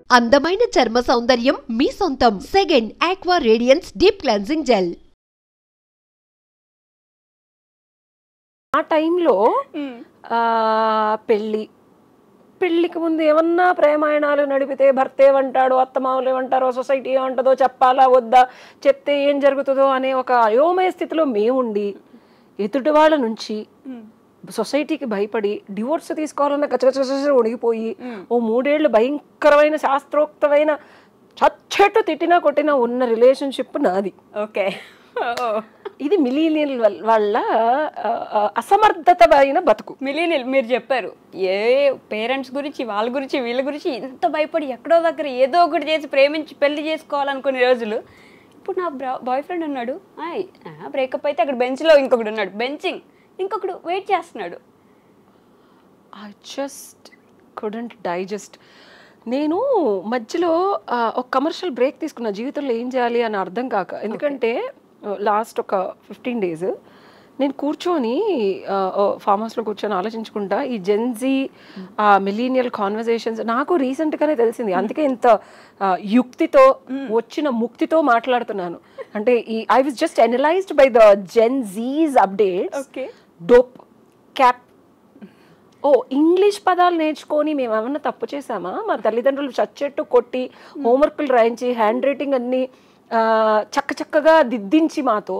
అందమైన చర్మ సౌందర్యం మీ సొంతం. Second aqua radiance deep cleansing gel. ఆ టైంలో పెళ్ళికి ముందు ఏమన్నా ప్రేమాయణాలు నడిపితే భర్త ఏమంటాడో, అత్తమామలు ఏమంటారో, సొసైటీ ఏమంటుందో, చెప్పాలా వద్దా, చెప్తే ఏం జరుగుతుందో అనే ఒక అయోమయ స్థితిలో మేముండి ఎదుటి వాళ్ళ నుంచి సొసైటీకి భయపడి డివోర్స్ తీసుకోవాలన్న గచగచ ఉడిగిపోయి ఓ 3 ఏళ్ళు భయంకరమైన శాస్త్రోక్తమైన చచ్చట్టు తిట్టినా కొట్టినా ఉన్న రిలేషన్షిప్ నాది. ఓకే, ఇది మిలీనియల్ వాళ్ళ అసమర్థతమైన బతుకు. మిలీనియల్ మీరు చెప్పారు, ఏ పేరెంట్స్ గురించి వాళ్ళ గురించి వీళ్ళ గురించి ఇంత భయపడి ఎక్కడో దగ్గర ఏదో ఒకటి చేసి ప్రేమించి పెళ్లి చేసుకోవాలనుకునే రోజులు. ఇప్పుడు నా బాయ్ ఫ్రెండ్ ఉన్నాడు, బ్రేకప్ అయితే అక్కడ బెంచ్లో ఇంకొకడు ఉన్నాడు, బెంచింగ్, ఇంకొకడు వెయిట్ చేస్తున్నాడు. I just couldn't digest. నేను మధ్యలో ఒక కమర్షియల్ బ్రేక్ తీసుకున్న, జీవితంలో ఏం చేయాలి అని అర్థం కాక. ఎందుకంటే లాస్ట్ ఒక 15 days నేను కూర్చొని ఫామ్ హౌస్లో కూర్చొని ఆలోచించుకుంటా ఈ జెన్జీ మిలీనియల్ కాన్వర్జేషన్స్ నాకు రీసెంట్గానే తెలిసింది. అందుకే ఇంత యుక్తితో వచ్చిన ముక్తితో మాట్లాడుతున్నాను. అంటే I was just analysed by the Gen Zs updates. Dope cap, English పదాలు నేర్చుకొని మేము ఏమన్నా తప్పు చేసామా? మా తల్లిదండ్రులు చచ్చెట్టు కొట్టి హోంవర్క్లు రాయించి హ్యాండ్ రైటింగ్ అన్ని చక్కగా దిద్దించి మాతో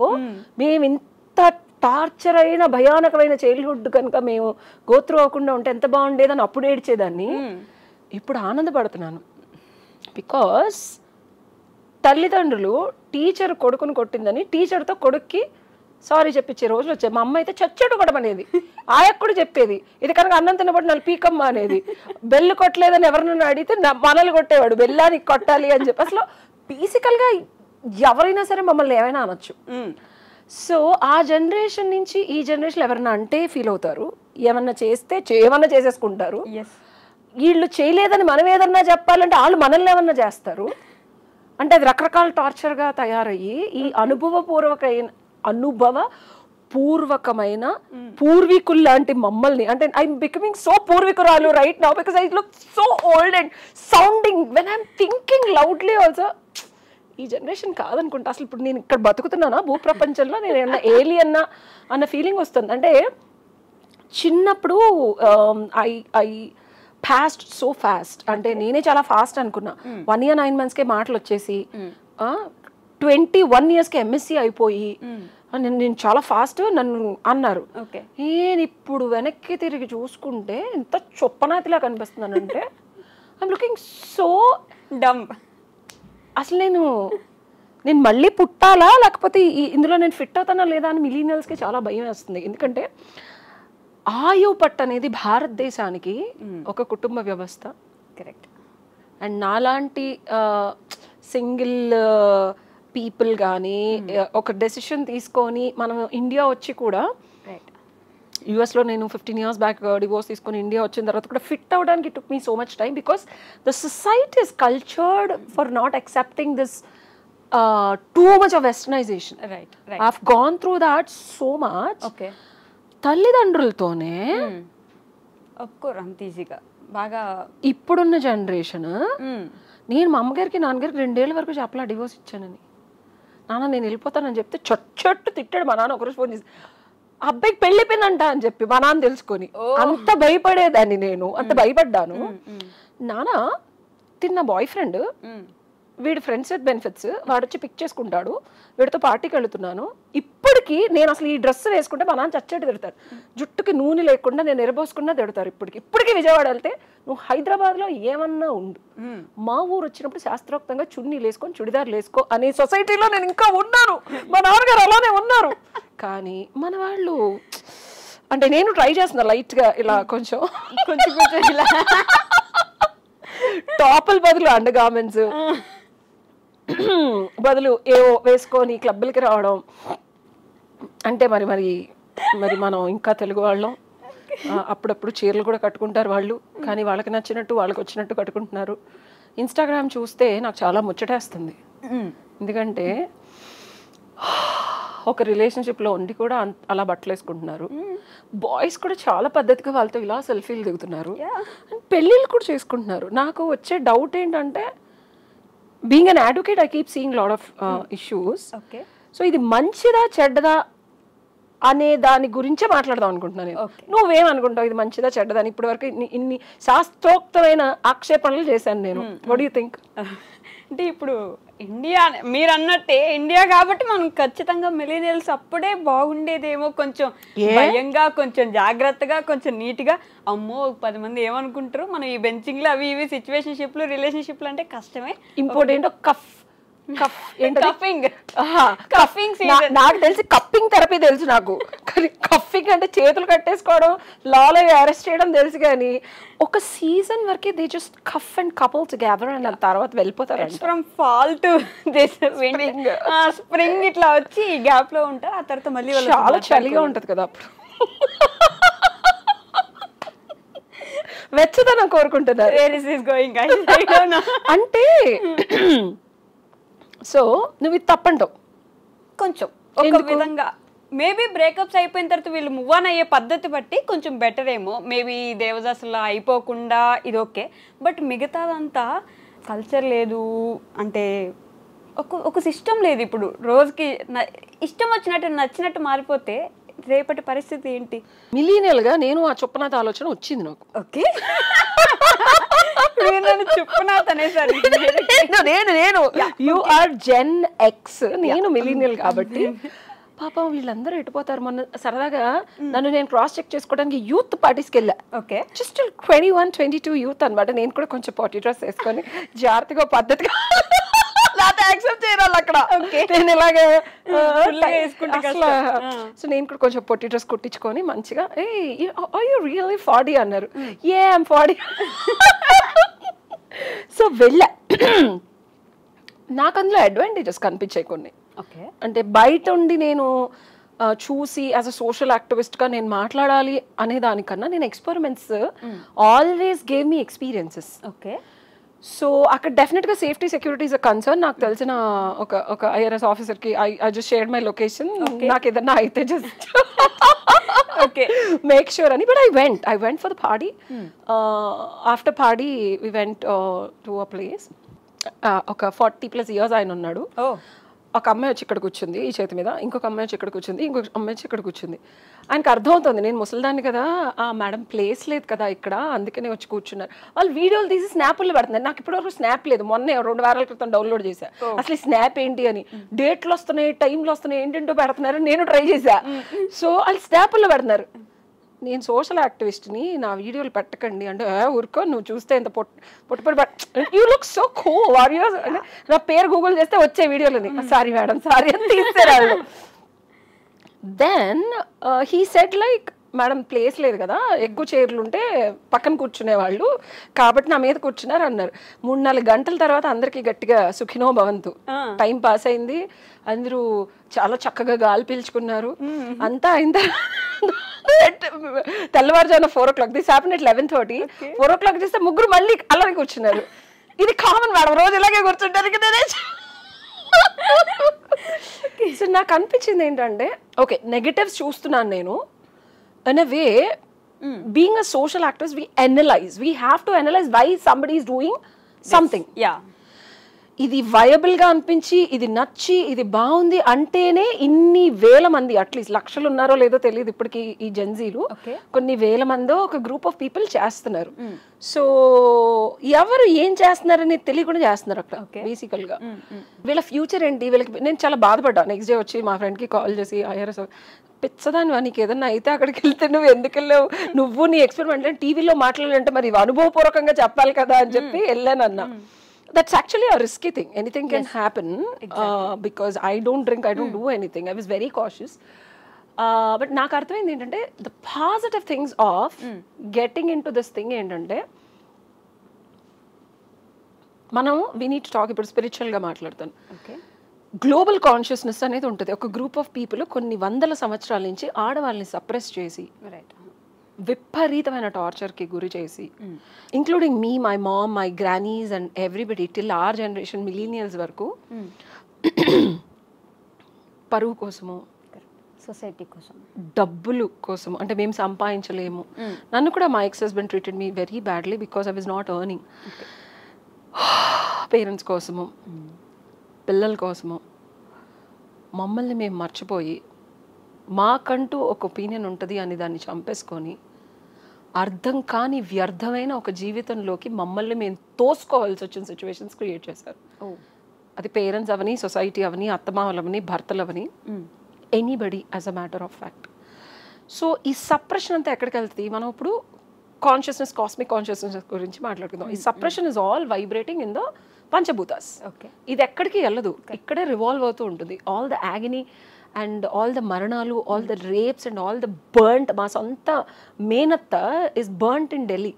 మేము ఇంత టార్చర్ అయిన భయానకమైన చైల్డ్హుడ్ కనుక మేము గోత్రు అవ్వకుండా ఉంటే ఎంత బాగుండేదని అప్పుడు ఏడ్చేదాన్ని. ఇప్పుడు ఆనందపడుతున్నాను. బికాస్ తల్లిదండ్రులు టీచర్ కొడుకుని కొట్టిందని టీచర్తో కొడుక్కి సారీ చెప్పించే రోజులు వచ్చాయి. మా అమ్మ అయితే చచ్చెట్టు కొట్టమనేది, ఆయక్కూడా చెప్పేది ఇది కనుక అన్నం తినబడి నన్ను పీకమ్మ అనేది. బెల్లు కొట్టలేదని ఎవరినైనా అడిగితే మనల్ని కొట్టేవాడు, బెల్లానికి కొట్టాలి అని చెప్పి. అసలు బేసికల్గా ఎవరైనా సరే మమ్మల్ని ఏమైనా అనొచ్చు. సో ఆ జనరేషన్ నుంచి ఈ జనరేషన్ ఎవరైనా అంటే ఫీల్ అవుతారు, ఏమన్నా చేస్తే ఏమన్నా చేసేసుకుంటారు. వీళ్ళు చేయలేదని మనం ఏదన్నా చెప్పాలంటే వాళ్ళు మనల్ని ఏమన్నా చేస్తారు. అంటే అది రకరకాల టార్చర్గా తయారయ్యి ఈ అనుభవపూర్వకమైన పూర్వీకులు లాంటి మమ్మల్ని, అంటే ఐఎమ్ బికమింగ్ సో పూర్వీకురాలు right now because I look so old and sounding when I'm thinking loudly also. ఈ జనరేషన్ కాదనుకుంటా. అసలు ఇప్పుడు నేను ఇక్కడ బతుకుతున్నానా భూప్రపంచంలో, నేను ఏమన్నా ఏలియన్నా అన్న ఫీలింగ్ వస్తుంది. అంటే చిన్నప్పుడు ఐ ఫాస్ట్ సో ఫాస్ట్, అంటే నేనే చాలా ఫాస్ట్ అనుకున్నా. 1 year 9 monthsకే మాటలు వచ్చేసి 21 yearsకి ఎంఎస్సీ అయిపోయి నేను చాలా ఫాస్ట్ నన్ను అన్నారు. నేను ఇప్పుడు వెనక్కి తిరిగి చూసుకుంటే ఎంత చొప్పనాతిలా కనిపిస్తున్నానంటే ఐఎమ్ లుకింగ్ సో డమ్. అసలు నేను మళ్ళీ పుట్టాలా లేకపోతే ఇందులో నేను ఫిట్ అవుతానా లేదా అని మిలీనియల్స్కి చాలా భయం వేస్తుంది. ఎందుకంటే ఆయు పట్టు అనేది భారతదేశానికి ఒక కుటుంబ వ్యవస్థ. కరెక్ట్. అండ్ నాలాంటి సింగిల్ పీపుల్ కానీ ఒక డెసిషన్ తీసుకొని మనం ఇండియా వచ్చి కూడా, యుఎస్లో నేను 15 years బ్యాక్ డివోర్స్ తీసుకొని ఇండియా వచ్చిన తర్వాత కూడా ఫిట్ అవ్వడానికి took me so much time because the society is cultured for not accepting this too much of westernization. I gone through that so much. తల్లిదండ్రులతోనే ఒప్పుకోరు అంత ఈజీగా. బాగా ఇప్పుడున్న జనరేషన్, నేను మా అమ్మగారికి నాన్నగారికి 2 ఏళ్ళ వరకు చెప్పలా డివోర్స్ ఇచ్చానని. నాన్న నేను వెళ్ళిపోతానని చెప్తే చొచ్చట్టు తిట్టాడు మా నాన్న. ఒకరోజు ఫోన్ చేసి అబ్బాయికి పెళ్ళిపోయిందంట అని చెప్పి మా నాన్న తెలుసుకొని అంత భయపడేదాన్ని, నేను అంత భయపడ్డాను. నాన్న తిన్న బాయ్ ఫ్రెండ్, వీడి ఫ్రెండ్స్ విత్ బెనిఫిట్స్, వాడు వచ్చి పిక్ చేసుకుంటాడు, వీడితో పార్టీకి వెళుతున్నాను. ఇప్పటికీ నేను అసలు ఈ డ్రెస్ వేసుకుంటే మా నాన్న చచ్చటి తిడతారు. జుట్టుకి నూనె లేకుండా నేను ఎరబోసుకున్నా తిడతారు. ఇప్పటికీ విజయవాడ వెళ్తే నువ్వు హైదరాబాద్లో ఏమన్నా ఉండు, మా ఊరు వచ్చినప్పుడు శాస్త్రోక్తంగా చున్నీలు వేసుకొని చుడిదార్లు వేసుకో అనే సొసైటీలో నేను ఇంకా ఉన్నాను. మా నాన్నగారు అలానే ఉన్నారు. కానీ మన వాళ్ళు, అంటే నేను ట్రై చేస్తున్నా లైట్గా ఇలా కొంచెం ఇలా టాపుల బదులు అండర్ గార్మెంట్స్ బదులు ఏవో వేసుకొని క్లబ్బులకి రావడం. అంటే మరి మనం ఇంకా తెలుగు వాళ్ళం, అప్పుడప్పుడు చీరలు కూడా కట్టుకుంటారు వాళ్ళు, కానీ వాళ్ళకి నచ్చినట్టు వాళ్ళకి వచ్చినట్టు కట్టుకుంటున్నారు. ఇన్స్టాగ్రామ్ చూస్తే నాకు చాలా ముచ్చటేస్తుంది. ఎందుకంటే ఒక రిలేషన్షిప్లో ఉండి కూడా అలా బట్టలు వేసుకుంటున్నారు. బాయ్స్ కూడా చాలా పద్ధతిగా వాళ్ళతో ఇలా సెల్ఫీలు దిగుతున్నారు. పెళ్ళిళ్ళు కూడా చేసుకుంటున్నారు. నాకు వచ్చే డౌట్ ఏంటంటే, being an advocate I keep seeing lot of issues. So ఇది మంచిదా చెడ్డదా అనే దాని గురించే మాట్లాడదాం అనుకుంటున్నాను నేను. నువ్వేమనుకుంటావు ఇది మంచిదా చెడ్డదా అని? ఇప్పటి వరకు ఇన్ని శాస్త్రోక్తమైన ఆక్షేపణలు చేశాను నేను. What you think? అంటే ఇప్పుడు ఇండియా మీరు అన్నట్టే ఇండియా కాబట్టి మనం ఖచ్చితంగా మిలీనియల్స్ అప్పుడే బాగుండేదేమో, కొంచెం భయంగా, కొంచెం జాగ్రత్తగా, కొంచెం నీట్గా. అమ్మో 10 మంది ఏమనుకుంటారు, మనం ఈ బెంచింగ్లు అవి ఇవి సిచ్యువేషన్షిప్లు రిలేషన్షిప్లు అంటే కష్టమే. ఇంపార్టెంట్ కఫింగ్ నాకు తెలిసి కప్పింగ్ థెరపీ తెలుసు నాకు, కానీ కఫింగ్ అంటే చేతులు కట్టేసుకోవడం, లాలో అరెస్ట్ చేయడం తెలుసు. కానీ ఒక సీజన్ వరకే they just cuff and couple together and తర్వాత వెళ్ళిపోతారు. ఫ్రమ్ ఫాల్ టు స్ప్రింగ్ ఇట్లా వచ్చి ఈ గ్యాప్ లో ఉంటారు. ఆ తర్వాత మళ్ళీ చాలా చలిగా ఉంటది కదా అప్పుడు. వెచ్చదనం కోరుకుంటున్నారు. అంటే సో నువ్వు ఇది తప్పంటావు కొంచెం ఒక విధంగా. మేబీ బ్రేకప్స్ అయిపోయిన తర్వాత వీళ్ళు మూవ్ ఆన్ అయ్యే పద్ధతి బట్టి కొంచెం బెటర్ ఏమో. మేబీ దేవదాసులా అయిపోకుండా ఇది ఓకే. బట్ మిగతాదంతా కల్చర్ లేదు, అంటే ఒక సిస్టమ్ లేదు. ఇప్పుడు రోజుకి ఇష్టం వచ్చినట్టు నచ్చినట్టు మారిపోతే రేపటి పరిస్థితి ఏంటి? మిలీనియల్ గా నేను ఆ చొప్పనాథ ఆలోచన వచ్చింది నాకు. ఓకే, చొప్పనాథ్ అనేసరి నేను యు ఆర్ జెన్ ఎక్స్, నేను మిలీనియల్ కాబట్టి పాపం వీళ్ళందరూ ఎటుపోతారు. మొన్న సరదాగా నన్ను నేను క్రాస్ చెక్ చేసుకోవడానికి యూత్ పార్టీస్కి వెళ్ళా. ఓకే, జస్ట్ 21-22 యూత్ అనమాట. నేను కూడా కొంచెం పార్టీ డ్రెస్ వేసుకొని జాగ్రత్తగా పద్ధతిగా యాక్సెప్ట్ చేయాలి అక్కడ. నేను ఇలాగే సో నేను కూడా కొంచెం పొట్టి డ్రెస్ కుట్టించుకొని మంచిగా రియల్లీ 40 అన్నారు. ఐఎమ్ 40. సో వెళ్ళా. నాకు అందులో అడ్వాంటేజెస్ కనిపించాయి కొన్ని. అంటే బయట ఉండి నేను చూసి యాజ్ అ సోషల్ యాక్టివిస్ట్గా నేను మాట్లాడాలి అనే దానికన్నా నేను experiments always gave me experiences. Okay, so అక్కడ డెఫినెట్గా safety security is a concern. నాకు తెలిసిన ఒక ఐఆర్ఎస్ ఆఫీసర్కి I just shared my location. నాకు ఏదన్నా అయితే జస్ట్ మేక్ ష్యూర్ అని. But I went for the party. After party we went to a place. ఒక 40+ years ఆయన ఉన్నాడు. ఒక అమ్మాయి వచ్చి ఇక్కడ కూర్చుంది ఈ చేతి మీద, ఇంకొక అమ్మాయి వచ్చి ఇక్కడ కూర్చుంది, ఇంకొక అమ్మాయి వచ్చి ఇక్కడ కూర్చుంది. ఆయనకు అర్థమవుతుంది నేను ముసలిదాన్ని కదా, మేడం ప్లేస్ లేదు కదా ఇక్కడ, అందుకనే వచ్చి కూర్చున్నారు. వాళ్ళు వీడియోలు తీసి స్నాప్లు పెడుతున్నారు. నాకు ఇప్పటివరకు స్నాప్ లేదు. మొన్నే 2 వారాల క్రితం డౌన్లోడ్ చేశా. అసలు స్నాప్ ఏంటి అని, డేట్లు వస్తున్నాయి, టైంలు వస్తున్నాయి, ఏంటంటో పెడుతున్నారు. నేను ట్రై చేశా. సో వాళ్ళు స్నాప్లో పెడుతున్నారు. నేను సోషల్ యాక్టివిస్ట్ని, నా వీడియోలు పెట్టకండి అంటే, ఊరుకో నువ్వు చూస్తే ఎంత పొట్టుపడి you look so cool are you అంటే నా పేరు గూగుల్ చేస్తే వచ్చే వీడియోలని సారీ మేడం సారీ అని తీస్తారు. Then he said like madam place లేదు కదా, ఎక్కువ చైర్లు ఉంటే పక్కన కూర్చునేవాళ్ళు కాబట్టి నా మీద కూర్చున్నారు అన్నారు. 3-4 గంటల తర్వాత అందరికీ గట్టిగా సుఖినో భవంతు, టైం పాస్ అయింది, అందరూ చాలా చక్కగా గాలి పీల్చుకున్నారు. అంతా అయిందా తెల్లవారుజామున 4 o'clock, this happen at 11:30. 4 o'clock చేస్తే ముగ్గురు మళ్ళీ అలాగే కూర్చున్నారు. ఇది కామన్ మేడం, రోజు ఇలాగే కూర్చుంటారు. సో నాకు అనిపించింది ఏంటంటే, ఓకే నెగటివ్స్ చూస్తున్నాను నేను. In a way, being a social activist, we analyze. We have to analyze why somebody is doing something. Yeah. ఇది వయబుల్గా అనిపించి, ఇది నచ్చి, ఇది బాగుంది అంటేనే ఇన్ని వేల మంది, అట్లీస్ట్ లక్షలు ఉన్నారో లేదో తెలియదు ఇప్పటికి ఈ జెన్జీలు, కొన్ని వేల మందో ఒక గ్రూప్ ఆఫ్ పీపుల్ చేస్తున్నారు. సో ఎవరు ఏం చేస్తున్నారని తెలియకుండా చేస్తున్నారు అక్కడ బేసికల్గా. వీళ్ళ ఫ్యూచర్ ఏంటి వీళ్ళకి, నేను చాలా బాధపడ్డా. నెక్స్ట్ డే వచ్చి మా ఫ్రెండ్కి కాల్ చేసి, ఐఆర్ఎస్ పిచ్చదానివా నీకు ఏదన్నా అయితే అక్కడికి వెళ్తే నువ్వు ఎందుకు వెళ్ళావు, నువ్వు నీ ఎక్స్పెరిమెంట్ టీవీలో మాట్లాడాలంటే మరి అనుభవపూర్వకంగా చెప్పాలి కదా అని చెప్పి వెళ్ళాను అన్న. That's actually a risky thing. Anything can happen. Because I don't drink, I don't do anything. I was very cautious. But నాకు అర్థమైంది ఏంటంటే, the positive things of getting into this thing ఏంటంటే, మనం we need to talk ఇప్పుడు స్పిరిచువల్గా మాట్లాడతాను. Global consciousness అనేది ఉంటుంది. ఒక గ్రూప్ ఆఫ్ పీపుల్ కొన్ని 100 సంవత్సరాల నుంచి ఆడవాళ్ళని సప్రెస్ చేసి, విపరీతమైన టార్చర్కి గురి చేసి, including me, my mom, my grannies and everybody till our generation millennials వరకు పరువు కోసము, సొసైటీ కోసం, డబ్బులు కోసం, అంటే మేము సంపాదించలేము. నన్ను కూడా మా ex husband treated me very badly because I was not earning. Parents కోసము, పిల్లల కోసము మమ్మల్ని మేము మర్చిపోయి మాకంటూ ఒక ఒపీనియన్ ఉంటుంది అని దాన్ని చంపేసుకొని అర్థం కాని వ్యర్థమైన ఒక జీవితంలోకి మమ్మల్ని మేము తోసుకోవాల్సి వచ్చిన సిచ్యువేషన్స్ క్రియేట్ చేశారు. అది పేరెంట్స్ అవని, సొసైటీ అవని, అత్తమామలు అవని, భర్తలు అవని, anybody as a matter of fact. So ఈ సప్రెషన్ అంతా ఎక్కడికి వెళ్తుంది? మనం ఇప్పుడు కాన్షియస్నెస్, కాస్మిక్ కాన్షియస్నెస్ గురించి మాట్లాడుకుందాం. ఈ suppression is all vibrating in the పంచభూతాస్. ఇది ఎక్కడికి వెళ్ళదు, ఇక్కడే రివాల్వ్ అవుతూ ఉంటుంది. All the agony and all the మరణాలు, all the rapes and all the burnt. మా సొంత మేనత్త ఇస్ బర్న్ట్ ఇన్ ఢిల్లీ.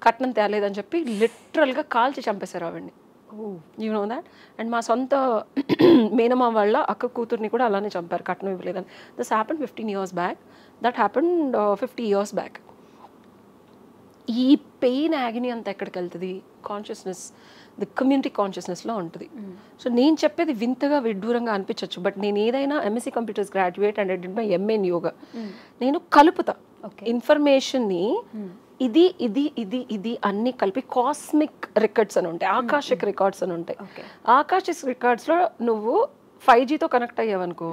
కట్నం తేలేదని చెప్పి లిటరల్గా కాల్చి చంపేశారు ఆవిడ్ని. You know that. అండ్ మా సొంత మేనమా వాళ్ళ అక్క కూతుర్ని కూడా అలానే చంపారు, కట్నం ఇవ్వలేదని. This happened 15 years back. That happened 50 years back. ఈ పెయిన్ యాగనీ అంతా ఎక్కడికి వెళ్తుంది? కాన్షియస్నెస్, ది కమ్యూనిటీ కాన్షియస్నెస్లో ఉంటుంది. సో నేను చెప్పేది వింతగా విడ్డూరంగా అనిపించవచ్చు, బట్ నేను ఏదైనా MSc computers graduate and I did my MA in yoga. నేను కలుపుతా ఇన్ఫర్మేషన్ని, ఇది ఇది ఇది ఇది అన్ని కలిపి కాస్మిక్ రికార్డ్స్ అని ఉంటాయి, ఆకాశిక్ రికార్డ్స్ అని ఉంటాయి. ఆకాశిక్ రికార్డ్స్లో నువ్వు 5Gతో కనెక్ట్ అయ్యావనుకో,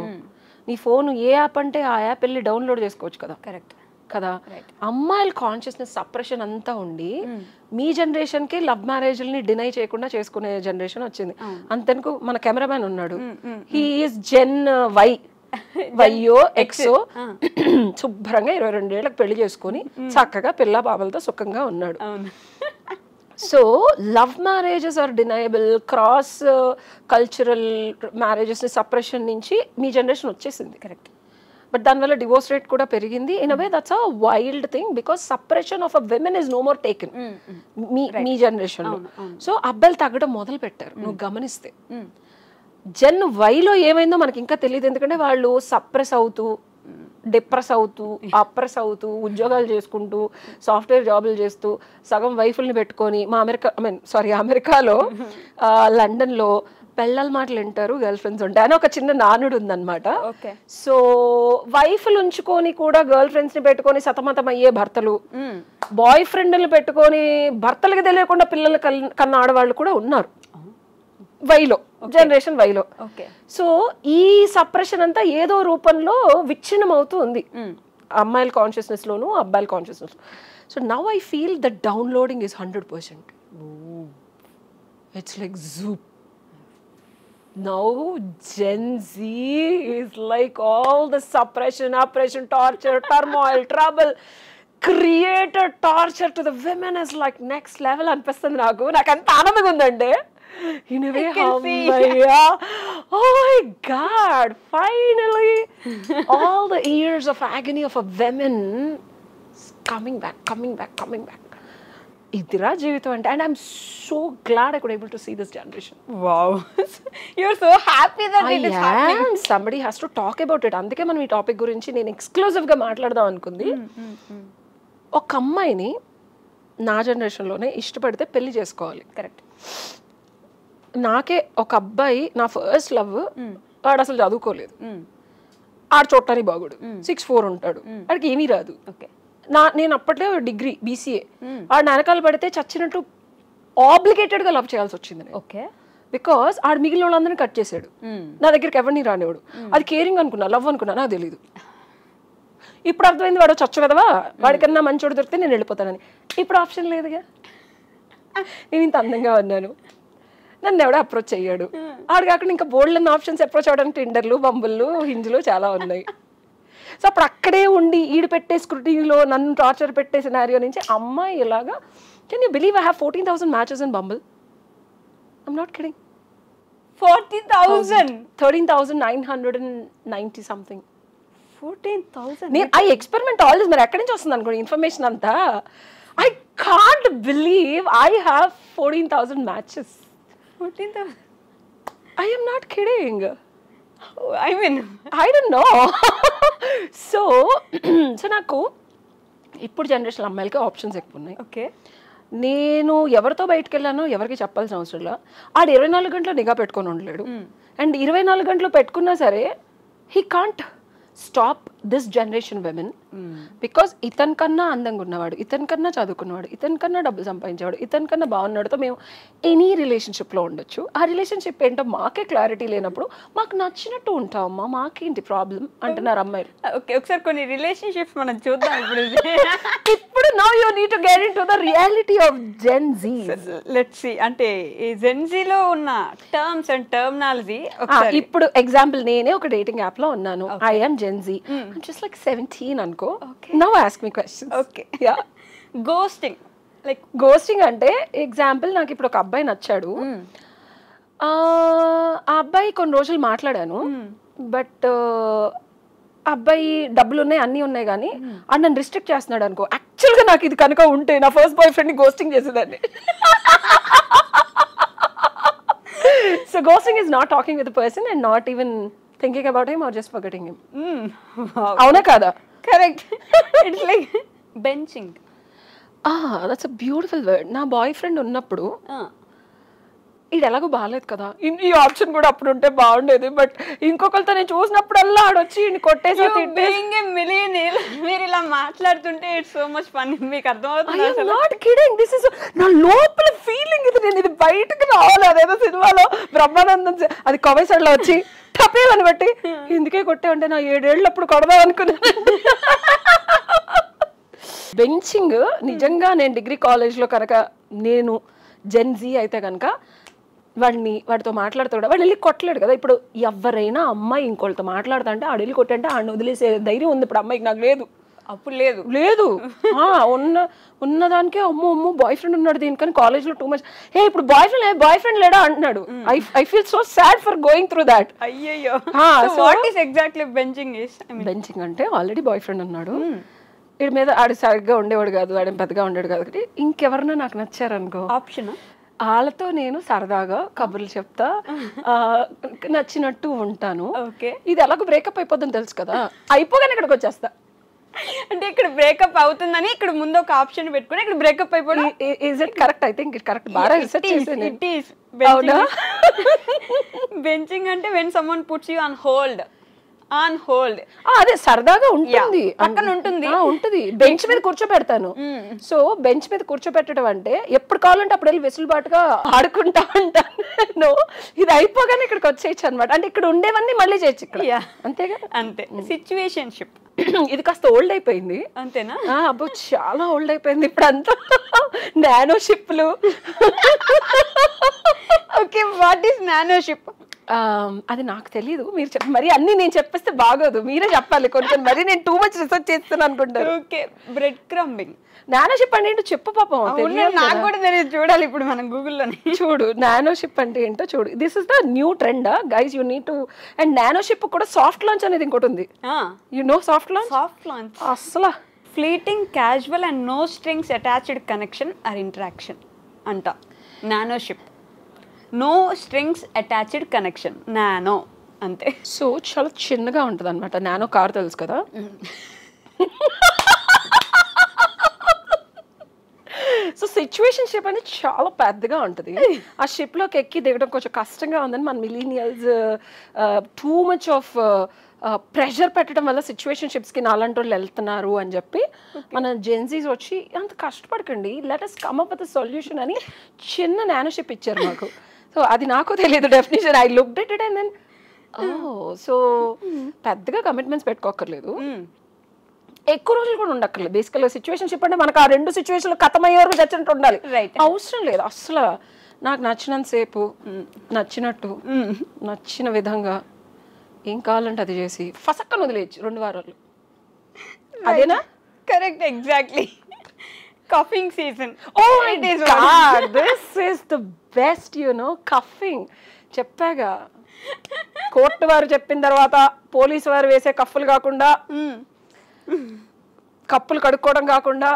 నీ ఫోన్ ఏ యాప్ అంటే ఆ యాప్ వెళ్ళి డౌన్లోడ్ చేసుకోవచ్చు కదా. కరెక్ట్ కదా. అమ్మాయిల కాన్షియస్నెస్ సప్రెషన్ అంతా ఉండి మీ జనరేషన్కి లవ్ మ్యారేజ్ని డినై చేయకుండా చేసుకునే జనరేషన్ వచ్చింది. అంతెందుకు మన కెమెరామ్యాన్ ఉన్నాడు, హీ ఈస్ జెన్ వైయో ఎక్సో, శుభ్రంగా 22 ఏళ్ళకి పెళ్లి చేసుకొని చక్కగా పిల్ల బాబలతో సుఖంగా ఉన్నాడు. So love marriages are deniable, cross cultural marriages suppression నుంచి మీ జనరేషన్ వచ్చేసింది. కరెక్ట్. బట్ దానివల్ల డివోర్స్ రేట్ కూడా పెరిగింది. In a way that's a wild thing because separation of a women is no more taken మీ జనరేషన్లో. సో అబ్బాయిలు తగ్గడం మొదలు పెట్టారు. నువ్వు గమనిస్తే జన్ వైలో ఏమైందో మనకి ఇంకా తెలియదు, ఎందుకంటే వాళ్ళు సప్రెస్ అవుతూ, డిప్రెస్ అవుతూ, అప్రెస్ అవుతూ, ఉద్యోగాలు చేసుకుంటూ, సాఫ్ట్వేర్ జాబులు చేస్తూ, సగం వైఫుల్ని పెట్టుకొని అమెరికాలో లండన్లో పెళ్ళల మాటలు వింటారు, గర్ల్ ఫ్రెండ్స్ ఉంటాయి అని ఒక చిన్న నానుడు ఉందన్నమాట. సో వైఫ్లు ఉంచుకొని కూడా గర్ల్ ఫ్రెండ్స్ ని పెట్టుకొని సతమతం అయ్యే భర్తలు, బాయ్ ఫ్రెండ్ని పెట్టుకొని భర్తలకి తెలియకుండా పిల్లలు కన్న ఆడవాళ్ళు కూడా ఉన్నారు వైలో, జనరేషన్ వైలో. సో ఈ సప్రెషన్ అంతా ఏదో రూపంలో విచ్ఛిన్నం అవుతూ ఉంది అమ్మాయిల కాన్షియస్నెస్ లోను, అబ్బాయిల consciousness. So now I feel the downloading is 100%. It's like zoop. Now Gen Z is like all the suppression, oppression, torture, turmoil, trouble, created torture to the women is like next level అనిపిస్తుంది నాకు. నాకు అంత ఆనందంగా ఉందండి. In a way, oh my God, finally all the years of agony of a woman is coming back. ఇదిరా జీవితం అంటే. And I'm so glad I could able to see this generation. Wow, you are so happy that it is happening. Somebody has to talk about it. అందుకే మనం ఈ topic గురించి నేను ఎక్స్క్లూజివ్గా మాట్లాడదాం అనుకుంది. ఒక అమ్మాయిని నా జనరేషన్లోనే ఇష్టపడితే పెళ్లి చేసుకోవాలి. కరెక్ట్. నాకే ఒక అబ్బాయి, నా ఫస్ట్ లవ్, వాడు అసలు చదువుకోలేదు, ఆడు చూడటానికి బాగుడు, 6'4" ఉంటాడు, వాడికి ఏమీ రాదు. ఓకే. నేను అప్పట్లో డిగ్రీ BCA. ఆడు వెనకాల పడితే చచ్చినట్టు ఆబ్లిగేటెడ్గా లవ్ చేయాల్సి వచ్చింది. ఓకే. బికాస్ ఆడు మిగిలిన వాళ్ళందరినీ కట్ చేసాడు, నా దగ్గరికి ఎవరిని రానివాడు. అది కేరింగ్ అనుకున్నా, లవ్ అనుకున్నా, నాకు తెలీదు. ఇప్పుడు అర్థమైంది వాడు చచ్చు కదవా, వాడికన్నా మంచోడు దొరికితే నేను వెళ్ళిపోతానని. ఇప్పుడు ఆప్షన్ లేదుగా. నేను ఇంత అందంగా ఉన్నాను, నన్ను ఎవడో అప్రోచ్ అయ్యాడు. ఆడు కాకుండా ఇంకా బోల్డ్ అన్న ఆప్షన్స్ అప్రోచ్ అవ్వడానికి టిండర్లు, బంబుల్లు, హింజ్లు చాలా ఉన్నాయి. సో అప్పుడు అక్కడే ఉండి ఈడు పెట్టే స్క్రూటినీలో నన్ను టార్చర్ పెట్టే సినారియో నుంచి అమ్మాయి ఇలాగా, can you believe I have 14,000 matches in Bumble? I'm not kidding. 40,000? 13,990 something. 14,000? I experiment all this. మరి ఎక్కడి నుంచి వస్తుంది అనుకోండి ఇన్ఫర్మేషన్ అంతా. I can't believe I have 14,000 matches. 14,000? I am not kidding. I mean, I don't know. So నాకు ఇప్పుడు generation అమ్మాయిలకి options ఎక్కువ ఉన్నాయి. ఓకే. నేను ఎవరితో బయటకు వెళ్ళానో ఎవరికి చెప్పాల్సిన అవసరం లేదు. ఆడు 24 గంటలు నిఘా పెట్టుకొని ఉండలేడు. అండ్ 24 గంటలు పెట్టుకున్నా సరే he can't stop this generation women because ఇతని కన్నా అందంగా ఉన్నవాడు, ఇతని కన్నా చదువుకున్నవాడు, ఇతని కన్నా డబ్బులు సంపాదించేవాడు, ఇతని కన్నా బాగున్నాడుతో మేము ఎనీ రిలేషన్షిప్లో ఉండొచ్చు. ఆ రిలేషన్షిప్ ఏంటో మాకే క్లారిటీ లేనప్పుడు మాకు నచ్చినట్టు ఉంటామమ్మా, మాకేంటి ప్రాబ్లం అంటున్నారు అమ్మాయిలు. ఓకే, ఒకసారి కొన్ని రిలేషన్షిప్స్ మనం చూద్దాం ఇప్పుడు. ఇప్పుడు now you need to get into the reality of Gen Z. Let's see, అంటే ఈ జెన్ జీలో ఉన్న టర్మ్స్ అండ్ టర్మినాలజీ. ఇప్పుడు ఎగ్జాంపుల్ నేనే ఒక డేటింగ్ యాప్ లో ఉన్నాను. I am Gen Z, just like 17 అనుకో. Now ask me questions. Okay, ya. Ghosting, like ghosting అంటే ఎగ్జాంపుల్ నాకు ఇప్పుడు ఒక అబ్బాయి నచ్చాడు, ఆ అబ్బాయి కొన్ని రోజులు మాట్లాడాను, బట్ అబ్బాయి డబ్బులు ఉన్నాయి అన్నీ ఉన్నాయి కానీ అది నన్ను రిస్ట్రిక్ట్ చేస్తున్నాడు అనుకో. యాక్చువల్గా నాకు ఇది కనుక ఉంటే నా ఫస్ట్ బాయ్ ఫ్రెండ్ని గోస్టింగ్ చేసేదాన్ని. So ghosting is not talking with person and not even thinking about him or just forgetting him. అవునా కాదా? Correct. It's like benching. That's a beautiful word. నా బాయ్ ఫ్రెండ్ ఉన్నప్పుడు ఇది ఎలాగో బాగాలేదు కదా, ఈ ఆప్షన్ కూడా అప్పుడు ఉంటే బాగుండేది, బట్ ఇంకొకరితో నేను చూసినప్పుడల్లా ఆడొచ్చి కొట్టేసి మీరు ఇలా మాట్లాడుతుంటే ఇట్స్ సో మచ్ ఫన్. మీకు అర్థమవుతుంది? నాట్ కిడింగ్, దిస్ ఇస్ నా లోపల ఫీలింగ్ ఇది. నేను ఇది బయటకు రావాలి. అదేదో సినిమాలో బ్రహ్మానందం అది కవేసడ్ లో వచ్చి టపేలని బట్టి ఎందుకే కొట్టే ఉంటే నా 7 ఏళ్ళు అప్పుడు కొడదాం అనుకున్నాను. బెంచింగ్ నిజంగా నేను డిగ్రీ కాలేజ్లో కనుక నేను జెన్ జీ అయితే కనుక వాడితో మాట్లాడుతాడు, వాడు వెళ్ళి కొట్టలేడు కదా. ఇప్పుడు ఎవరైనా అమ్మాయి ఇంకోళ్ళతో మాట్లాడుతా అంటే ఆడు వెళ్ళి కొట్టంటే ఆడిని వదిలేసే ధైర్యం ఉంది ఇప్పుడు అమ్మాయికి. నాకు లేదు, అప్పుడు లేదు లేదు. ఉన్నదానికే అమ్మో బాయ్ ఫ్రెండ్ ఉన్నాడు దీనికని కాలేజ్లో టూ మచ్. ఇప్పుడు బాయ్ ఫ్రెండ్ లేడా అంటున్నాడు. I feel so sad for going through that. అయ్యయ్యో. What is exactly benching is? Benching అంటే ఆల్రెడీ బాయ్ ఫ్రెండ్ ఉన్నాడు, వీడి మీద ఆడు సరిగ్గా ఉండేవాడు కాదు, ఆడేం పెద్దగా ఉండేవాడు కాబట్టి ఇంకెవరన్నా నాకు నచ్చారనుకో ఆప్షన్ వాళ్ళతో నేను సరదాగా కబుర్లు చెప్తా, నచ్చినట్టు ఉంటాను. ఇది ఎలాగో బ్రేకప్ అయిపోద్దని తెలుసు కదా, అయిపోగానే ఇక్కడికి వచ్చేస్తా. అంటే ఇక్కడ బ్రేకప్ అవుతుందని ఇక్కడ ముందు ఒక ఆప్షన్ పెట్టుకుని ఇక్కడ బ్రేకప్ అయిపోవడం. Is it correct? I think it correct. బాగా రిసర్చ్ చేశాను. ఇట్ ఈస్ బెంచింగ్ అంటే when someone puts you on hold. అదే సరదాగా ఉంటుంది, పక్కన ఉంటుంది, బెంచ్ మీద కూర్చోబెడతాను. సో బెంచ్ మీద కూర్చోబెట్టడం అంటే ఎప్పుడు కావాలంటే అప్పుడు వెళ్ళి వెసులుబాటుగా ఆడుకుంటా ఉంటాను. ఇది అయిపోగానే ఇక్కడికి వచ్చేయచ్చు అనమాట. అంటే ఇక్కడ ఉండేవన్నీ మళ్ళీ చేయొచ్చు ఇక్కడ, అంతేగా. అంతే. సిచ్యువేషన్షిప్ ఇది కాస్త ఓల్డ్ అయిపోయింది. అంతేనా? అబ్బో చాలా ఓల్డ్ అయిపోయింది ఇప్పుడు అంతా. నానో షిప్లు. Okay, what is nano ship? అది నాకు తెలీదు, మీరు మరి అన్ని నేను చెప్పేస్తే బాగోదు, మీరే చెప్పాలి. కొన్ని మరి నేను టూ మచ్ రిసర్చ్ చేస్తాను అనుకుంటాను. Okay, bread crumbing. Nano ship అంటే ఏంటో చెప్పు పాపం. నాకు కూడా తెలియదు, చూడాలి ఇప్పుడు మనం గూగుల్లోనే. చూడు నానో షిప్ అంటే ఏంటో చూడు. This is the new trend guys, you need to. And nano ship కూడా సాఫ్ట్ లాంచ్ అనేది ఇంకోటి ఉంది. You know soft launch? అసలు fleeting, casual and no strings attached connection or interaction అంట nano ship. No strings attached connection, nano అంతే. So చాలా చిన్నగా ఉంటుంది అనమాట. నానో కార్ తెలుసు కదా, సో సిచ్యువేషన్ షిప్ అనేది చాలా పెద్దగా ఉంటుంది. ఆ షిప్లోకి ఎక్కి దిగడం కొంచెం కష్టంగా ఉందని మన millennials two much of pressure పెట్టడం వల్ల సిచ్యువేషన్ షిప్స్కి నాలాంటి వాళ్ళు వెళ్తున్నారు అని చెప్పి మన జెన్జీస్ వచ్చి అంత కష్టపడకండి, let us come up with a solution అని చిన్న నానో షిప్ ఇచ్చారు మాకు. సో అది నాకు తెలియదు definition. I looked at it and then so పెద్దగా కమిట్మెంట్స్ పెట్టుకోకర్లేదు, ఎక్కువ రోజులు కూడా ఉండక్కర్లేదు. బేసికల్గా సిచ్యువేషన్ షిప్ అంటే మనకు ఆ రెండు సిచ్యువేషన్లు కథమయ్యే వరకు చచ్చినట్టు ఉండాలి. అవసరం లేదు అసలు. నాకు నచ్చినంతసేపు నచ్చినట్టు నచ్చిన విధంగా ఏం కావాలంటే అది చేసి ఫసక్కన వదిలేయచ్చు 2 వారాలు. అదేనా? Correct, exactly. Cuffing season. Oh my God, this is the best, you know, cuffing. చెప్పాగా, కోర్టు వారు చెప్పిన తర్వాత పోలీసు వారు వేసే కఫ్ఫులు కాకుండా, కప్పులు కడుక్కోవడం కాకుండా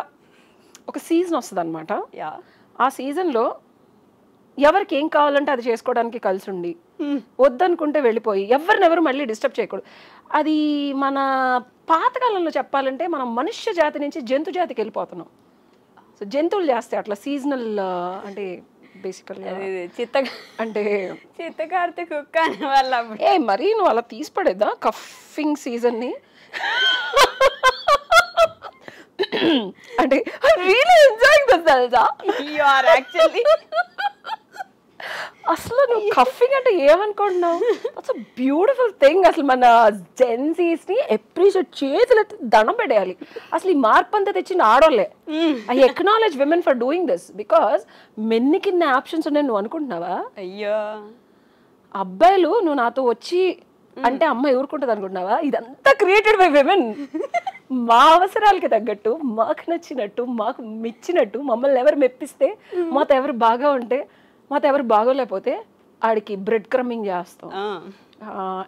ఒక సీజన్ వస్తుంది అనమాట. ఆ సీజన్లో ఎవరికి ఏం కావాలంటే అది చేసుకోవడానికి కలిసి ఉండి, వద్దనుకుంటే వెళ్ళిపోయి ఎవరినెవరు మళ్ళీ డిస్టర్బ్ చేయకూడదు. అది మన పాతకాలంలో చెప్పాలంటే మనం మనుష్య జాతి నుంచి జంతు జాతికి వెళ్ళిపోతున్నాం. సో జంతువులు చేస్తాయి అట్లా సీజనల్, అంటే బేసికల్గా. అంటే చిత్తకార్తె కుక్క అనే వాళ్ళ మరీ నువ్వు అలా తీసి పడేద్దా కఫింగ్ సీజన్ని? అంటే అసలు నువ్వు కఫింగ్ అంటే ఏమనుకుంటున్నావు? అట్స్ అ బ్యూటిఫుల్ థింగ్. అసలు మన జెన్సీస్ ని అప్రిషియేట్ చేతులు దండం పెట్టేయాలి. అసలు ఈ మార్పు అంతా తెచ్చింది ఆడోళ్ళే. I acknowledge women for doing this because మెన్ని కింద ఆప్షన్స్ ఉన్నాయి. నువ్వు అనుకుంటున్నావా? అయ్యో అబ్బాయిలు నువ్వు నాతో వచ్చి అంటే అమ్మాయి ఊరుకుంటుంది అనుకుంటున్నావా? ఇదంతా క్రియేటెడ్ బై విమెన్. మా అవసరాలకి తగ్గట్టు, మాకు నచ్చినట్టు, మాకు మెచ్చినట్టు, మమ్మల్ని ఎవరు మెప్పిస్తే, మాతో ఎవరు బాగా ఉంటే, మాతో ఎవరు బాగోలేకపోతే ఆడికి బ్రెడ్ క్రమ్మింగ్ చేస్తాం.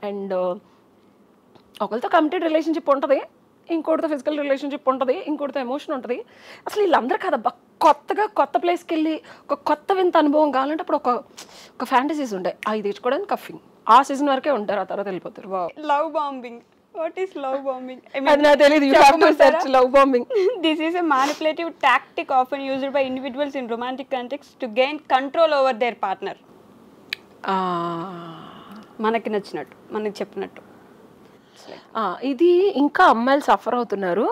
అండ్ ఒకరితో కమిటెడ్ రిలేషన్షిప్ ఉంటుంది, ఇంకోటితో ఫిజికల్ రిలేషన్షిప్ ఉంటుంది, ఇంకోటితో ఎమోషన్ ఉంటుంది. అసలు వీళ్ళందరూ కదా కొత్తగా కొత్త ప్లేస్కి వెళ్ళి ఒక కొత్త వింత అనుభవం కావాలంటే అప్పుడు ఒక ఫ్యాంటసీస్ ఉంటాయి. అవి తెచ్చుకోవడానికి కఫింగ్ ఆ సీజన్ వరకే ఉంటారు, ఆ తర్వాత వెళ్ళిపోతారు. Love bombing. What is love bombing? అది నాకు తెలియదు. You have to search love bombing. This is a manipulative tactic often used by individuals in romantic contexts to gain control over their partner. మనకి నచ్చినట్టు, మనకి చెప్పినట్టు. ఇది ఇంకా అమ్మాయిలు సఫర్ అవుతున్నారు.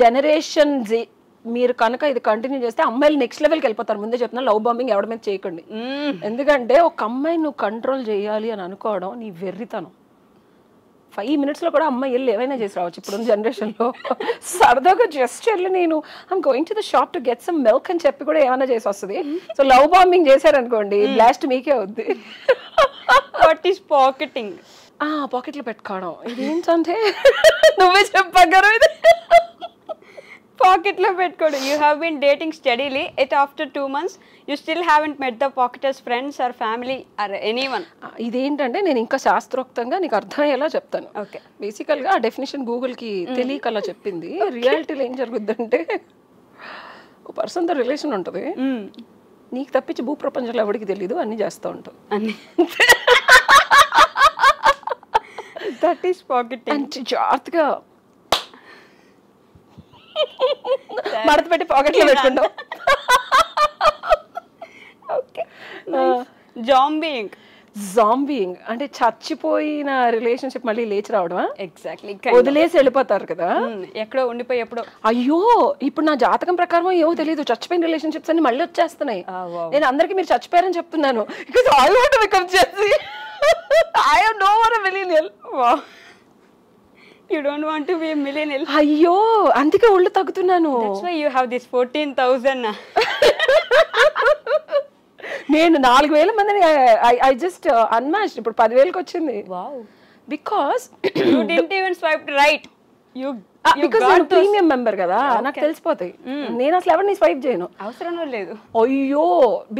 జనరేషన్ మీరు కనుక ఇది కంటిన్యూ చేస్తే అమ్మాయిలు నెక్స్ట్ లెవెల్కి వెళ్ళిపోతారు. ముందే చెప్తున్నా, లవ్ బాంబింగ్ ఎవరి మీద చేయకండి. ఎందుకంటే ఒక అమ్మాయి నువ్వు కంట్రోల్ చేయాలి అని అనుకోవడం నీ వెర్రితనం. 5 minutes కూడా అమ్మాయి వెళ్ళి ఏమైనా చేసి రావచ్చు ఇప్పుడున్న జనరేషన్లో. సరదాగా జస్ట్ వెళ్ళి నేను I'm going to the shop to get some milk అని చెప్పి కూడా ఏమైనా చేసి వస్తుంది. సో లవ్ బాంబింగ్ చేశారనుకోండి, బ్లాస్ట్ మీకే అవుద్ది. What is pocketing? పాకెట్లో పెట్టుకోవడం. ఇది ఏంటంటే నువ్వే చెప్పగలరు. ఇది పాకెట్లో పెట్టుకోడు. You have been dating steadily at after 2 months you still haven't met the pocketers friends or family or anyone. ఇదేంటంటే నేను ఇంకా శాస్త్రోక్తంగా నీకు అర్థమయ్యేలా చెప్తాను. ఓకే, బేసికల్గా ఆ డెఫినేషన్ గూగుల్కి తెలియక అలా చెప్పింది. రియాలిటీలో ఏం జరుగుద్దంటే ఒక పర్సన్తో రిలేషన్ ఉంటుంది, నీకు తప్పించి భూప్రపంచంలో ఎవరికి తెలీదు, అన్నీ చేస్తూ ఉంటావు అన్ని. That is pocketing. జాగ్రత్తగా మడత పెట్టి పాకెట్లో పెట్టుకుంటావు. ఓకే, జాంబీయింగ్. జాంబీయింగ్ అంటే చచ్చిపోయిన రిలేషన్షిప్ మళ్ళీ లేచి రావడమా? ఎగ్జాక్ట్లీ. వదిలేసి వెళ్ళిపోతారు కదా, ఎక్కడో ఉండిపోయి ఎప్పుడో. అయ్యో ఇప్పుడు నా జాతకం ప్రకారం ఏమో తెలియదు, చచ్చిపోయిన రిలేషన్షిప్స్ అన్ని మళ్ళీ వచ్చేస్తున్నాయి. నేను అందరికి మీరు చచ్చిపోయారని చెప్తున్నాను. Because I want to become Gen Z. I am no more a millennial. Wow, you don't want to be a millennial. అయ్యో అందుకే ఒళ్ళు తగ్గుతున్నాను. That's why you have this 14,000. నేను 4,000 మందిని ఐ జస్ట్ అన్మ్యాచ్డ్. ఇప్పుడు 10,000కి వచ్చింది. Wow. Because You didn't even swipe right. You because నేను premium member కదా, నాకు తెలిసిపోతాయి. నేను అసలు ఎవరిని స్వైప్ చేయను, అవసరం లేదు. అయ్యో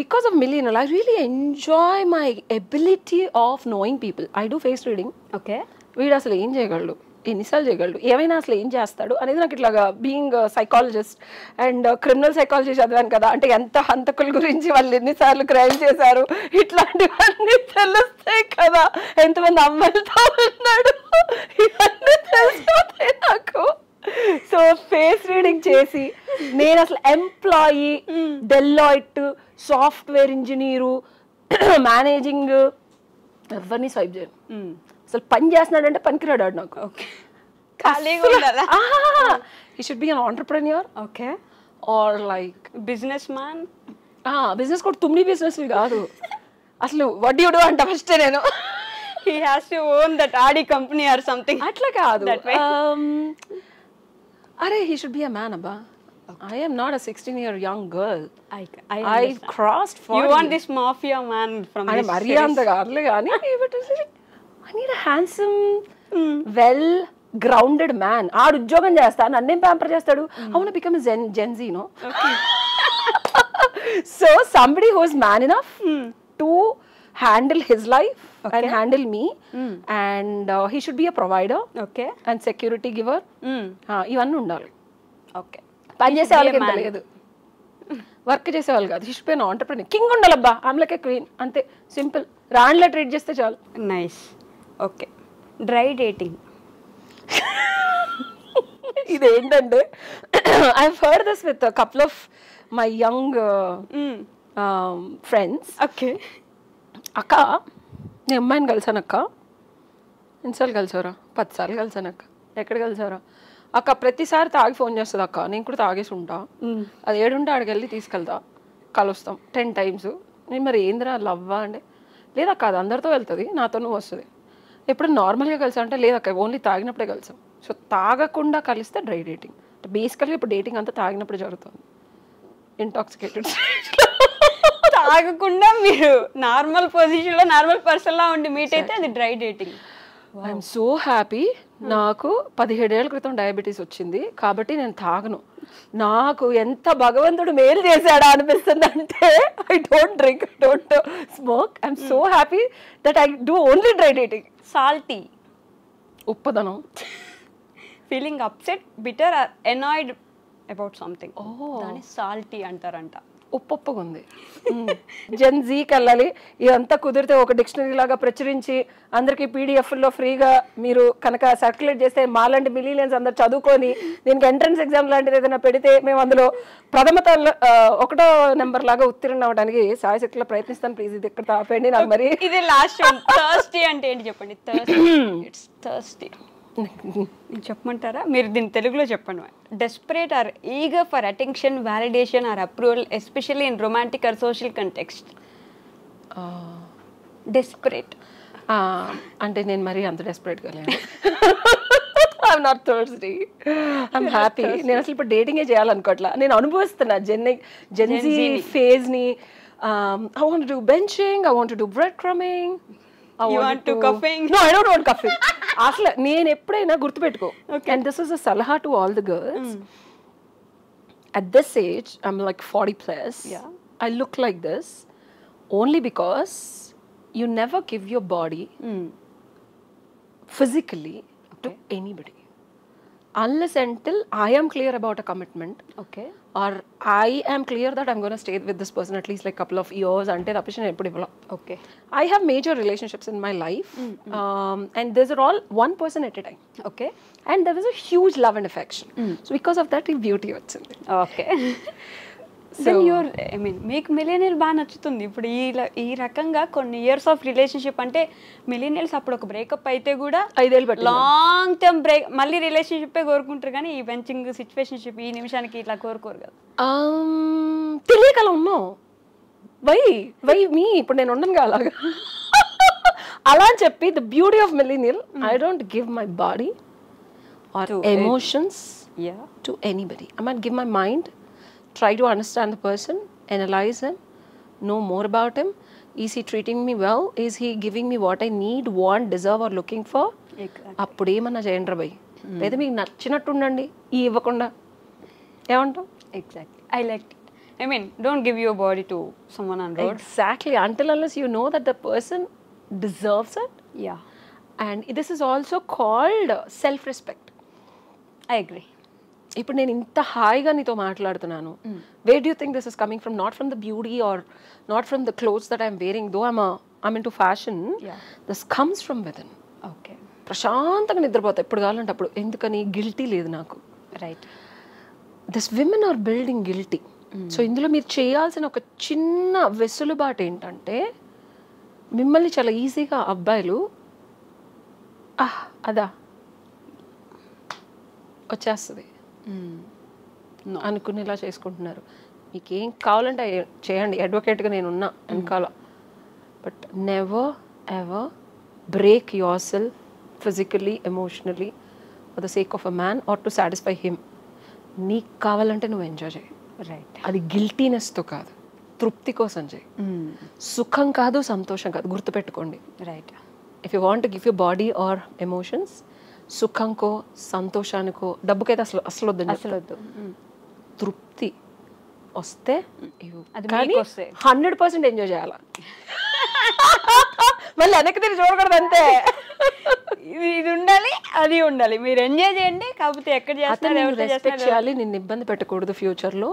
because of millennial I really enjoy my ability of knowing people. I do face reading. Okay, వీడు అసలు ఏం చేయగలడు, ఎన్నిసార్లు చేయగలడు, ఏమైనా అసలు ఏం చేస్తాడు అనేది నాకు ఇట్లాగా being psychologist and criminal psychology చదివాను కదా, అంటే ఎంత హంతకుల గురించి వాళ్ళు ఎన్నిసార్లు క్రైమ్ చేశారు ఇట్లాంటివన్నీ తెలుస్తాయి కదా, ఎంతమంది అమ్మాయిలతో ఉన్నాడు, ఇవన్నీ తెలిసిపోతాయి నాకు. సో ఫేస్ రీడింగ్ చేసి నేను అసలు employee, Deloitte, software engineer, managing ఎవరిని స్వైప్ చేయను. అసలు పని చేస్తున్నాడంటే పనికిరాడు ఆడు నాకు. ఓకే, ఖాళీగా ఉండాలా? He should be an entrepreneur. Okay, or like business man. Business కూడా తుమ్మి బిజినెస్ కాదు అసలు. వాట్ యు డు అంటే ఫస్ట్ నేను he has to own that Audi company or something. అట్లా కాదు. అరే he should be a man అబ్బా. I am not a 16-year young girl. I crossed 40. You want this mafia man from this series? Marianda garle gaani but I need a handsome well grounded man. ఆడు ఉద్యోగం చేస్తా, నన్నేం pamper చేస్తాడు. I want to become a Gen Z, you know. Okay. So somebody who is man enough to handle his life and handle me and he should be a provider. Okay. And security giver. ఇవన్నీ ఉండాలి. Okay, పని చేసే వాళ్ళకి ఎంత లేదు, work చేసేవాళ్ళు కాదు. He should be an entrepreneur. King ఉండాలబ్బా, ఐమ్ లైక్ ఎ క్వీన్, అంతే సింపుల్. రాణిలా ట్రీట్ చేస్తే చాలు. నైస్. Okay, dry dating. ఇదేంటంటే I have heard this with couple of my young friends. Okay. అక్క నేను అమ్మాయిని కలిసాను అక్క. ఎన్నిసార్లు కలిసారా? 10 సార్లు కలిసాను అక్క. ఎక్కడ కలిసారా? అక్క ప్రతిసారి తాగి ఫోన్ చేస్తుంది అక్క. నేను కూడా తాగేసి ఉంటా. అది ఏడుంటే ఆడికి వెళ్ళి తీసుకెళ్తా, కలుస్తాం 10 times. నేను మరి ఏందిరా లవ్వా అంటే లేదక్క అది అందరితో వెళ్తుంది, నాతోనూ వస్తుంది. ఎప్పుడు నార్మల్గా కలిసా అంటే లేదక్క ఓన్లీ తాగినప్పుడే కలిసాం. సో తాగకుండా కలిస్తే డ్రై డేటింగ్. బేసికల్గా ఇప్పుడు డేటింగ్ అంతా తాగినప్పుడు జరుగుతుంది. ఇంటాక్సికేటెడ్ తాగకుండా మీరు నార్మల్ పొజిషన్లో నార్మల్ పర్సన్లా ఉండి మీట్ అయితే అది dry dating. I'm so happy. నాకు 17 ఏళ్ల క్రితం డయాబెటీస్ వచ్చింది కాబట్టి నేను తాగను. నాకు ఎంత భగవంతుడు మేలు చేశాడా అనిపిస్తుంది అంటే I don't drink, I don't smoke. I'm so happy that I do only dry dating. Salty, ఉప్పదనం, feeling upset, bitter or annoyed about something, దాన్ని సాల్టీ అంటారంట. ఉప్పుగా ఉంది. జెన్ జీకి వెళ్ళాలి. ఇదంతా కుదిరితే ఒక డిక్షనరీ లాగా ప్రచురించి అందరికీ పీడిఎఫ్లో ఫ్రీగా మీరు కనుక సర్క్యులేట్ చేస్తే మాలాంటి మిలియన్స్ అందరు చదువుకొని దీనికి ఎంట్రన్స్ ఎగ్జామ్ లాంటిది ఏదైనా పెడితే మేము అందులో ప్రథమ 1వ నెంబర్ లాగా ఉత్తీర్ణ అవ్వడానికి సాయశక్తిలో ప్రయత్నిస్తాను. ప్లీజ్ ఇది ఇక్కడ ఆపండి. నాకు మరి ఇది లాస్ట్. థర్స్టీ అంటే ఏంటి చెప్పండి? ఇట్స్ థర్స్టీ చెప్పమంటారా? మీరు దీన్ని తెలుగులో చెప్పండి. Desperate or eager for attention, validation or approval, especially in romantic or social context. Desperate అంటే నేను మరీ అంత డెస్పరేట్గా లేను. I'm not thirsty, I'm happy. నేను అసలు ఇప్పుడు డేటింగే చేయాలనుకోవట్లా. నేను అనుభవిస్తున్నా జెన్జీ ఫేజ్ని. I want to do benching, I want to do bread crumbing, అసలు నేను ఎప్పుడైనా గుర్తుపెట్టుకో. అండ్ దిస్ ఇస్ అ సలహా to all the girls. At this age I'm like 40+. I look like this only because you never give your body physically to anybody unless until I am clear about a commitment, or I am clear that I'm going to stay with this person at least like couple of years until appreciation eppudu ivvala. I have major relationships in my life, and these are all one person at a time. And there was a huge love and affection. So because of that beauty vachindi. Then your I mean మీకు millennial బాగా నచ్చుతుంది. ఇప్పుడు ఈ రకంగా కొన్ని years of relationship అంటే millennials అప్పుడు ఒక బ్రేకప్ అయితే కూడా 5 ఏళ్ళు లాంగ్ టర్మ్ బ్రేక్ మళ్ళీ రిలేషన్షిప్పే కోరుకుంటారు, కానీ ఈ బెంచింగ్ సిచ్యువేషన్షిప్ ఈ నిమిషానికి ఇట్లా కోరుకోరు కదా. తెలియకలా ఉన్నాం. వై మీ ఇప్పుడు నేను ఉండను కదా అలాగా. అలా అని చెప్పి the beauty of millennial, I don't give my body or emotions to anybody. I might give my mind, try to understand the person, analyze him, know more about him. Is he treating me well? Is he giving me what I need, want, deserve or looking for? అప్పుడు ఏమన్నా చేయండి by. లేదా మీకు నచ్చినట్టు ఉండండి, ఈ ఇవ్వకుండా. ఏమంటాం? Exactly, I like it. I mean don't give your body to someone on road. Exactly, until unless you know that the person deserves it. And this is also called self-respect. I agree. ఇప్పుడు నేను ఇంత హాయిగా నీతో మాట్లాడుతున్నాను. Where do you think this is coming from? Not from the beauty or not from the clothes that I'm wearing, though I'm into fashion. This comes from within. ప్రశాంతంగా నిద్రపోతా ఎప్పుడు కావాలంటే అప్పుడు. ఎందుకని? గిల్టీ లేదు నాకు. Right. This women are building guilty. So ఇందులో మీరు చేయాల్సిన ఒక చిన్న వెసులుబాటు ఏంటంటే, మిమ్మల్ని చాలా ఈజీగా అబ్బాయిలు అదా వచ్చేస్తుంది అనుకునేలా చేసుకుంటున్నారు. మీకు ఏం కావాలంటే చేయండి, అడ్వకేట్గా నేను ఉన్నా వెనకాల. But never ever break yourself physically, emotionally for the sake of a man or to satisfy him. నీకు కావాలంటే నువ్వు ఎంజాయ్ చేయి. రైట్. అది గిల్టీనెస్తో కాదు, తృప్తి కోసం చేయి. సుఖం కాదు, సంతోషం కాదు, గుర్తుపెట్టుకోండి. Right. If you want to give your body or emotions, సుఖంకో సంతోషానికో డబ్బుకైతే అసలు వద్దు. తృప్తి వస్తే 100% ఎంజాయ్ చేయాలి. మళ్ళీ వెనక్కి తిరిగి చూడకూడదు అంతే. ఇది ఉండాలి, అది ఉండాలి. మీరు ఎంజాయ్ చేయండి, కాకపోతే ఎక్కడ రెస్పెక్ట్ చేయాలి. నిన్ను ఇబ్బంది పెట్టకూడదు. ఫ్యూచర్లో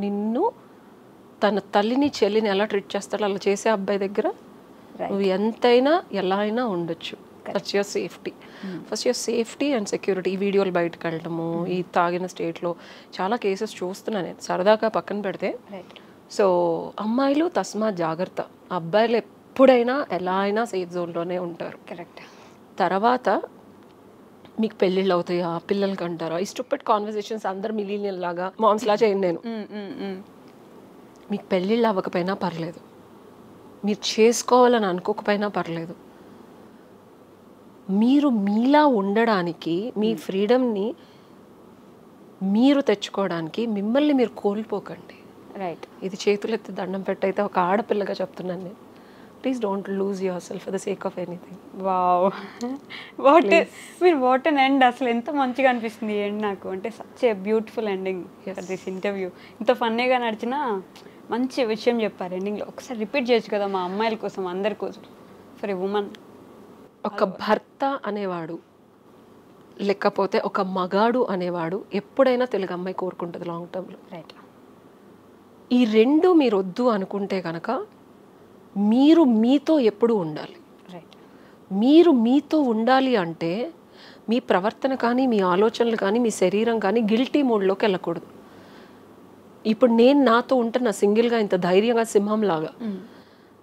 నిన్ను తన తల్లిని చెల్లిని ఎలా ట్రీట్ చేస్తాడో అలా చేసే అబ్బాయి దగ్గర నువ్వు ఎంతైనా ఎలా అయినా ఉండొచ్చు. That's your safety. First your safety and security. ఈ వీడియోలు బయటకు వెళ్ళటము, ఈ తాగిన స్టేట్లో చాలా కేసెస్ చూస్తున్నా నేను. సరదాగా పక్కన పెడితే సో అమ్మాయిలు తస్మా జాగ్రత్త, అబ్బాయిలు ఎప్పుడైనా ఎలా అయినా సేఫ్ జోన్లోనే ఉంటారు. కరెక్ట్. తర్వాత మీకు పెళ్ళిళ్ళు అవుతాయా, పిల్లలకి అంటారా, ఈ స్టూపిడ్ కాన్వర్సేషన్స్ అందరు మిలీనియల్ లాగా మామ్స్లా చేయండి. నేను మీకు పెళ్ళిళ్ళు అవ్వకపోయినా పర్లేదు, మీరు చేసుకోవాలని అనుకోకపోయినా పర్లేదు, మీరు మీలా ఉండడానికి, మీ ఫ్రీడమ్ని మీరు తెచ్చుకోవడానికి మిమ్మల్ని మీరు కోల్పోకండి. రైట్. ఇది చేతులెత్తి దండం పెట్టయితే ఒక ఆడపిల్లగా చెప్తున్నాను నేను. Please don't lose your self for the sake of anything. Wow, what an end. అసలు ఎంత మంచిగా అనిపిస్తుంది ఎండ్ నాకు. అంటే such a beautiful ending for this interview. ఇంత ఫన్నీగా నడిచిన మంచి విషయం చెప్పారు ఎండింగ్లో. ఒకసారి రిపీట్ చేయొచ్చు కదా మా అమ్మాయిల కోసం, అందరి కోసం, ఫర్ ఎ ఉమెన్. ఒక భర్త అనేవాడు, లేకపోతే ఒక మగాడు అనేవాడు ఎప్పుడైనా తెలుగు అమ్మాయి కోరుకుంటుంది లాంగ్ టర్మ్లో. రైట్. ఈ రెండు మీరు వద్దు అనుకుంటే కనుక మీరు మీతో ఎప్పుడు ఉండాలి. రైట్. మీరు మీతో ఉండాలి అంటే మీ ప్రవర్తన కానీ, మీ ఆలోచనలు కానీ, మీ శరీరం కానీ గిల్టీ మోడ్లోకి వెళ్ళకూడదు. ఇప్పుడు నేను నాతో ఉంటున్నా సింగిల్గా ఇంత ధైర్యంగా సింహంలాగా,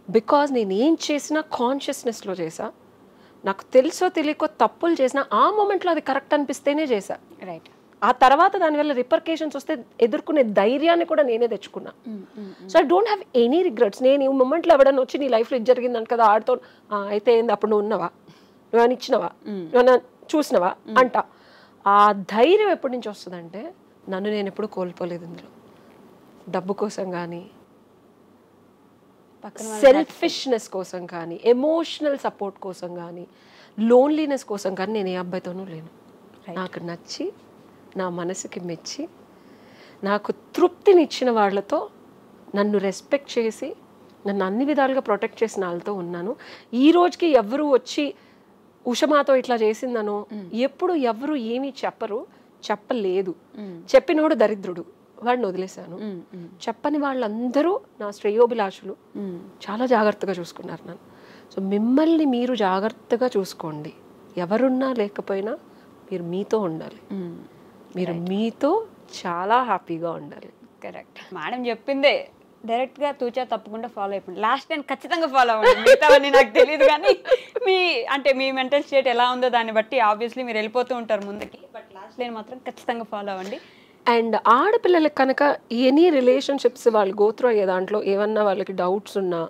బికాజ్ నేను ఏం చేసినా కాన్షియస్నెస్లో చేసా. నాకు తెలుసో తెలియకో తప్పులు చేసినా ఆ మూమెంట్లో అది కరెక్ట్ అనిపిస్తేనే చేశా. రైట్. ఆ తర్వాత దానివల్ల రిపర్కేషన్స్ వస్తే ఎదుర్కొనే ధైర్యాన్ని కూడా నేనే తెచ్చుకున్నా. So I don't have any regrets. నేను ఈ మూమెంట్లో ఎవడన్నా వచ్చి నీ లైఫ్లో ఇది జరిగిందని కదా ఆడుతో అయితే ఏంది, అప్పుడు నువ్వు ఉన్నవా, నువ్వు ఇచ్చినవా, నువ్వు చూసినవా అంట. ఆ ధైర్యం ఎప్పటి నుంచి వస్తుందంటే నన్ను నేను ఎప్పుడు కోల్పోలేదు. ఇందులో డబ్బు కోసం కానీ, సెల్ఫిష్నెస్ కోసం కానీ, ఎమోషనల్ సపోర్ట్ కోసం కానీ, లోన్లీనెస్ కోసం కానీ నేను ఏ అబ్బాయితోనూ లేను. నాకు నచ్చి, నా మనసుకి మెచ్చి, నాకు తృప్తినిచ్చిన వాళ్ళతో, నన్ను రెస్పెక్ట్ చేసి, నన్ను అన్ని విధాలుగా ప్రొటెక్ట్ చేసిన వాళ్ళతో ఉన్నాను. ఈ రోజుకి ఎవరు వచ్చి ఉషమాతో ఇట్లా చేసిందనో ఎప్పుడు ఎవరు ఏమీ చెప్పలేదు. చెప్పినోడు దరిద్రుడు, వాడిని వదిలేశాను. చెప్పని వాళ్ళందరూ నా శ్రేయోభిలాషులు, చాలా జాగ్రత్తగా చూసుకున్నారు నన్ను. సో మిమ్మల్ని మీరు జాగ్రత్తగా చూసుకోండి. ఎవరున్నా లేకపోయినా మీరు మీతో ఉండాలి. మీరు మీతో చాలా హ్యాపీగా ఉండాలి. కరెక్ట్. మేడం చెప్పిందే డైరెక్ట్గా తూచా తప్పకుండా ఫాలో అయిపోయింది. లాస్ట్ టైం ఖచ్చితంగా ఫాలో అవ్వండి. మిగతావన్నీ నాకు తెలియదు కానీ మీ మెంటల్ స్టేట్ ఎలా ఉందో దాన్ని బట్టి ఆబ్వియస్లీ మీరు వెళ్ళిపోతూ ఉంటారు ముందుకి. బట్ లాస్ట్ లైన్ మాత్రం ఖచ్చితంగా ఫాలో అవ్వండి. అండ్ ఆడపిల్లలకి కనుక ఎనీ రిలేషన్షిప్స్ వాళ్ళు గోత్రూ అయ్యే దాంట్లో ఏమన్నా వాళ్ళకి డౌట్స్ ఉన్నా,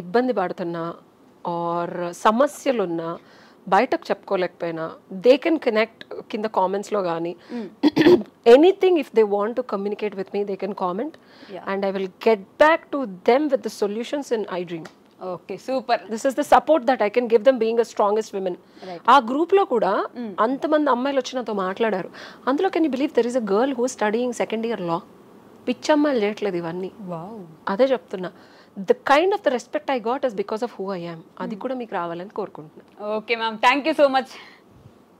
ఇబ్బంది పడుతున్నా, ఆర్ సమస్యలున్నా, బయటకు చెప్పుకోలేకపోయినా, దే కెన్ కనెక్ట్ కింద కామెంట్స్లో కానీ, anything if they want to communicate with me they can comment and I will get back to them with the solutions in I dream. Okay, super. This is the support that I can give them being a strongest women. ఆ గ్రూప్లో కూడా అంతమంది అమ్మాయిలు వచ్చి నాతో మాట్లాడారు. అందులో can you believe there is a girl who studying second year law. పిచ్చమ్మాయిలు చేయట్లేదు ఇవన్నీ. అదే చెప్తున్నా. The kind of the respect I got is because of who I am. అది కూడా మీకు రావాలని కోరుకుంటున్నాను. Okay ma'am, thank you so much.